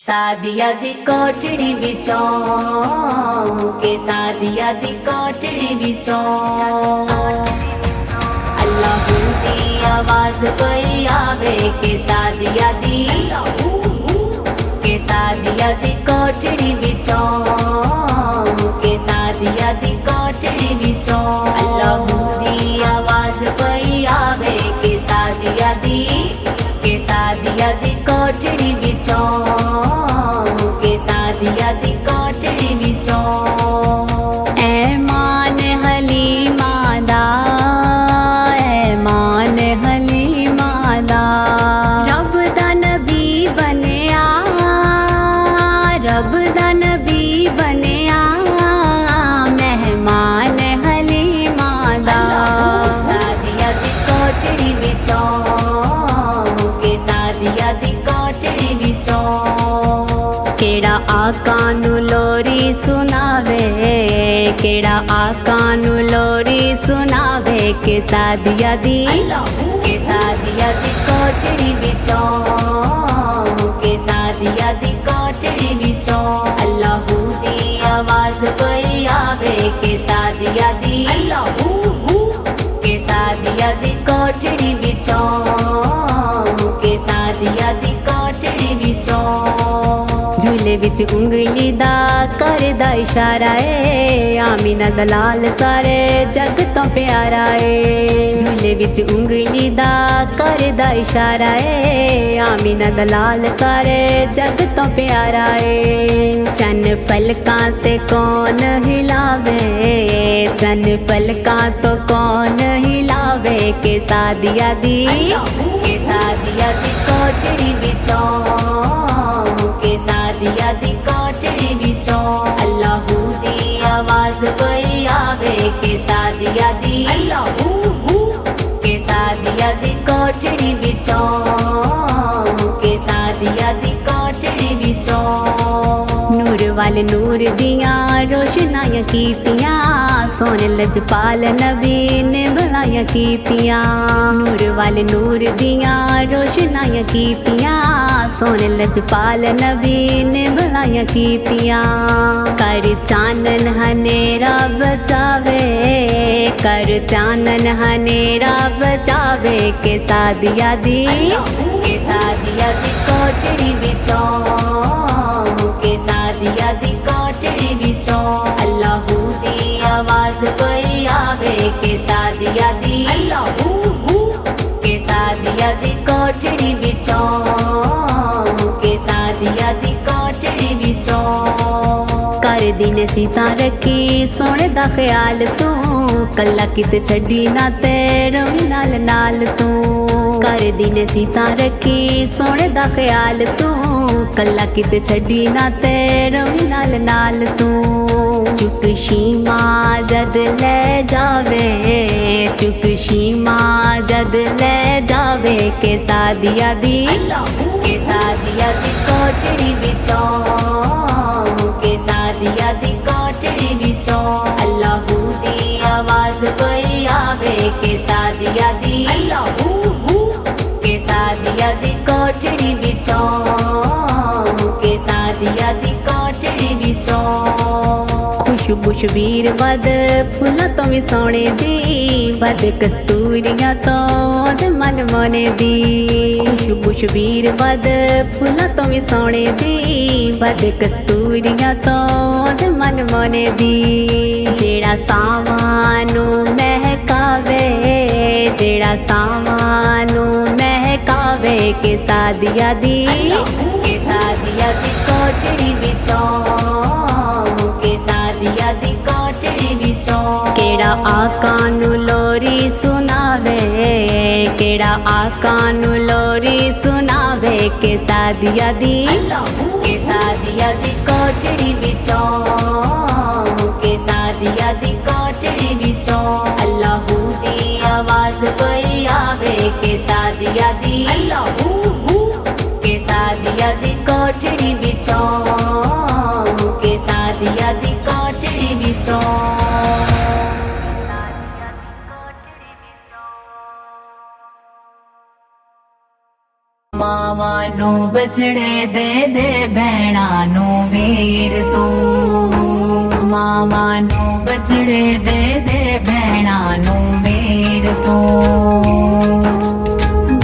सादिया दी कोठड़ी विचों के सादिया दी कोठड़ी विचों अल्लाह दी आवाज कोई आवे के सादिया दी कोठड़ी विचों के सादिया दी कोठड़ी विचों अल्लाह दी आवाज कोई आवे के सादिया दी कोठड़ी विचों आकानु लोरी सुनावे केड़ा आकानु लोरी सुनावे के सादिया दी कोठड़ी विचों के सादिया दी कोठड़ी विचों अल्लाह दी आवाज कोई आवे के सादिया दी कोठड़ी विचों के सादिया दी कोठड़ी विचों झूले विच उंगली दा करदा इशारा है आमीना दलाल सारे जग तो प्यारा है झूले विच उंगली दा करदा इशारा है आमीना दलाल सारे जग तो प्यारा है चन फलकां ते कौन हिलावे चन फलकां तो कौन हिलावे के सादिया दी कोठड़ी विचों सादिया दी कोठड़ी विचों अल्लाह दी आवाज कोई आवे के सादिया दी कोठड़ी विचों के सादिया दी कोठड़ी विचों नूर वाले नूर दियां रोशनाइयां कीतियां सोने लजपाल नबी ने भलाइयां कीतियां नूर वाले नूर दियां रोशनाइयां कीतियां सोने लजपाल नबी ने भलाइयां कीतियां कर चानन हनेरा बचावे कर चानन हनेरा बचावे के सादिया दी कोठड़ी विचों के सादिया दी कोठड़ी विचों अल्लाह दी आवाज कोई आवे के सादिया दी कोठड़ी विचों के सादिया दी कोठड़ी विचों कर दिन सीता रखी सोने दा ख्याल तू कल्ला किते छड़ी ना तेरे नाल नाल तू कर दिन सीता रखी सोने दा ख्याल तू कल्ला किते छड़ी ना तेरे नाल नाल तू चुक शीमा जद ले जावे चुक शीमा जद ले जावे के सादिया दी कोठड़ी विचों के सादिया दी कोठड़ी विचों अल्लाह दी आवाज कोई आवे के सादिया दी कोठड़ी विचों के सादिया दी कोठड़ी विचों खुशबू शबीर वद फुल्लां तो भी सोने दी वद कस्तूरियां तो मन मोने दी खुशबू शबीर वद फुल्लां तो भी सोने दी वद कस्तूरियां तो मन मोने दी जेड़ा सावानू महकावे जेड़ा सावानू महकावे के सादिया दी कोठड़ी विचों के सादिया दी कोठड़ी विचों केड़ा आकानु लोरी सुनावे केड़ा आकानु लोरी सुनावे के सादिया दी कोठड़ी विचों के सादिया दी कोठड़ी विचों अल्लाह दी आवाज कोई आवे के सादिया दी कोठड़ी विचों के सादिया दी कोठड़ी विचों मामा ਨੂੰ ਬਚੜੇ ਦੇ ਦੇ ਭੈਣਾਂ ਨੂੰ ਵੀਰ ਤੂੰ ਮਾਵਾਂ ਨੂੰ ਬਚੜੇ ਦੇ ਦੇ ਭੈਣਾਂ ਨੂੰ ਵੀਰ ਤੂੰ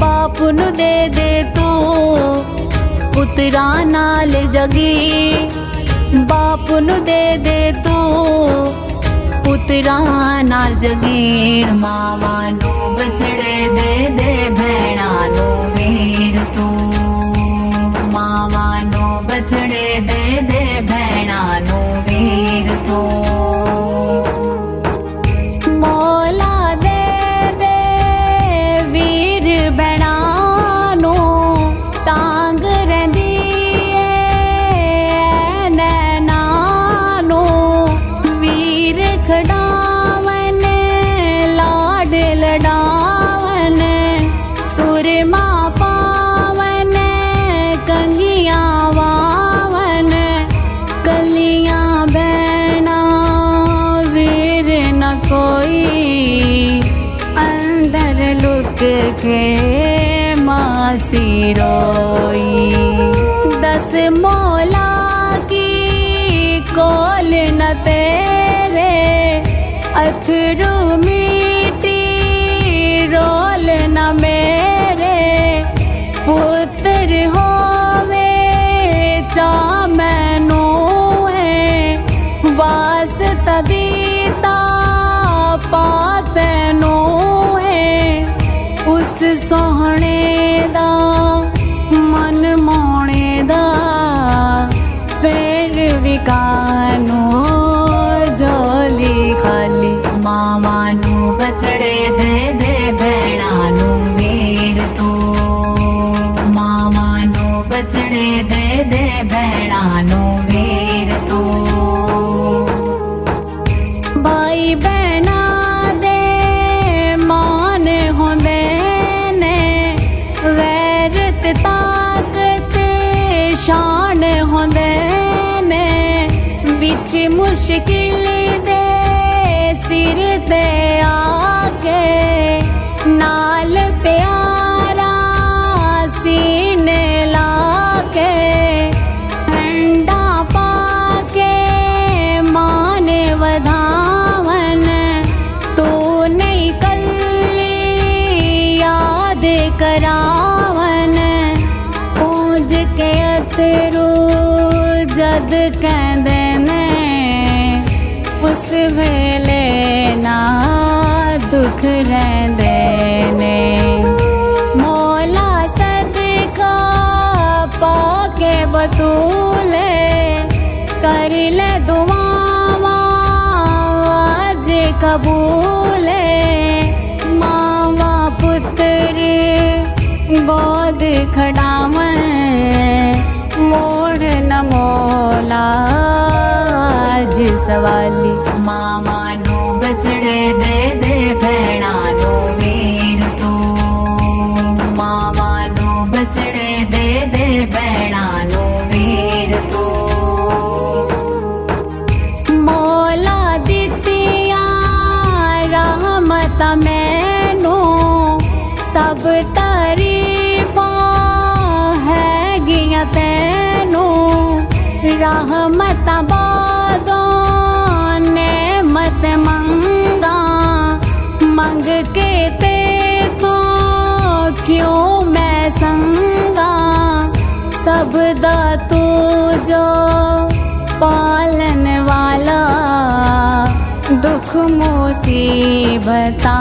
ਬਾਪ ਨੂੰ ਦੇ ਦੇ ਤੂੰ ਪੁੱਤਰਾਂ ਨਾਲ ਜਗੀ ਬਾਪ ਨੂੰ ਦੇ ਦੇ ਤੂੰ ਪੁੱਤਰਾਂ ਨਾਲ ਜਗੀਰ ਮਾਵਾਂ ਨੂੰ ਬਚੜੇ ਦੇ ਦੇ ਭੈਣਾਂ ਨੂੰ ਵੀਰ ਤੂੰ ਮਾਵਾਂ ਨੂੰ ਬਚੜੇ ਦੇ ਦੇ ਭੈਣਾਂ ਨੂੰ ਵੀਰ ਤੂੰ ਮੌਲਾ ਦੇ ਦੇ ਵੀਰ ਭੈਣਾਂ ਨੂੰ ਤਾਂਗ ਰਹਿੰਦੀ ਏ ਨੈਣਾਂ ਨੂੰ ਵੀਰ ਖੜਾਵਨ ਲਾਡ ਲਡਾਵਨ ਸੁਰਮਾ ਪਾਵਨ ਕੰਗੀਆਂ ਵਾਵਨ ਕਲੀਆਂ ਬੈਣਾ ਵੀਰ ਨ ਕੋਈ ਅੰਦਰ ਲੁਕ ਕੇ ਮਾਸੀ ਰੋਈ ਦਸ ਮੌਲਾ ਕੀ ਕੋਲ ਨ तेरे अथरू मीठी रोल न मेरे पुत्र होवे चा मैनू है वास्ता दीता पात नू है उस सोहने दा मन मोने दा फिर भी कानू झोली खाली मावां नू बचड़े दे दे भैणां नू वीर तू मावां नू बचड़े दे दे भैणां नू वीर तू भाई बहना दे मान होंदे ने गैरत ताकत शान होंदे ने विच मुश्किल दे सिर ते आके नाल प्यारा सीने लाके ठंडा पाके माने वधावन तू नहीं कल्ली याद करावन पूज के अतरू जद कहंदे ने उस वेले ना दुख रहंदे ने मौला सदका पाके बतूले कर ले दुआवां आज कबूले मावा पुत्र गोद खड़ावन मोड़ न मौला आज सवाली मावां नू बचड़े दे दे भैणां नू वीर तू मावां नू बचड़े दे दे भैणां नू वीर तू मौला दित्तियां रहमतां मैनू सब तारीफां हैगियां तैनू रहमतां बादों नेमत मंगा मंग के ते तो क्यों मैं संगा सब दा तू जो पालन वाला दुख मुसीबता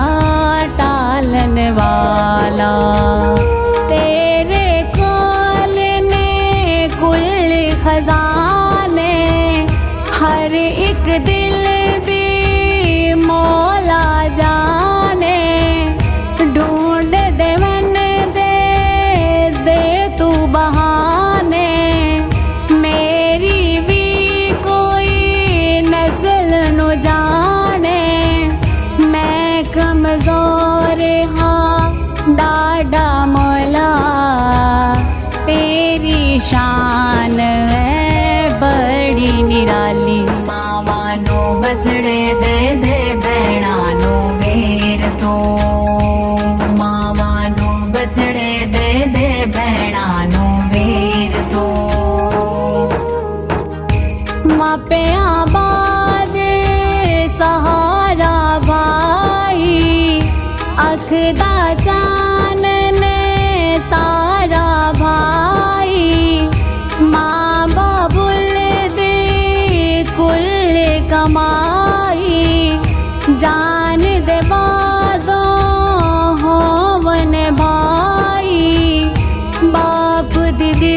टालन वाला तेरे कोल ने कुल खजाने हर एक दिल दी मौला जाने ढूंढ दे मन दे तू बहाने मेरी भी कोई नस्ल नु जाने मैं कमजोर हाँ डाडा मौला तेरी शान है बड़ी निराली मावां नू बचड़े दे दे भैणां नू वीर तू मावां नू बचड़े दे दे भैणां नू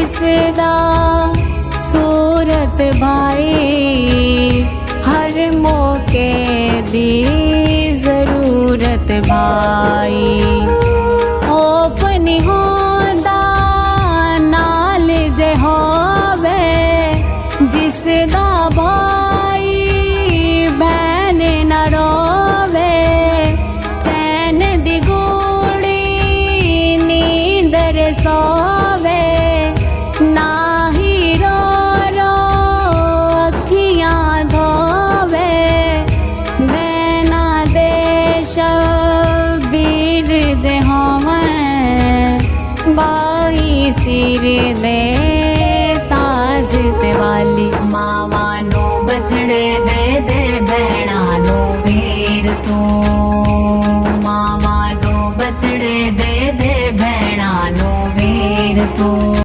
जिसदा सूरत भाई हर मौके दी जरूरत भाई खौफ नहीं होंदा नाल जे होवे जिसदा भाई बहन न रोवे चैन दी गूड़ी नींदर सोवे ना ही रो रो अखियां धोवे देना देश वीर जे होवें बाई सिर दे ताज ते वाली मावा नो बछड़े दे दे भैणा नो वीर तू मावा नो बछड़े दे दे भैणा नो वीर तू।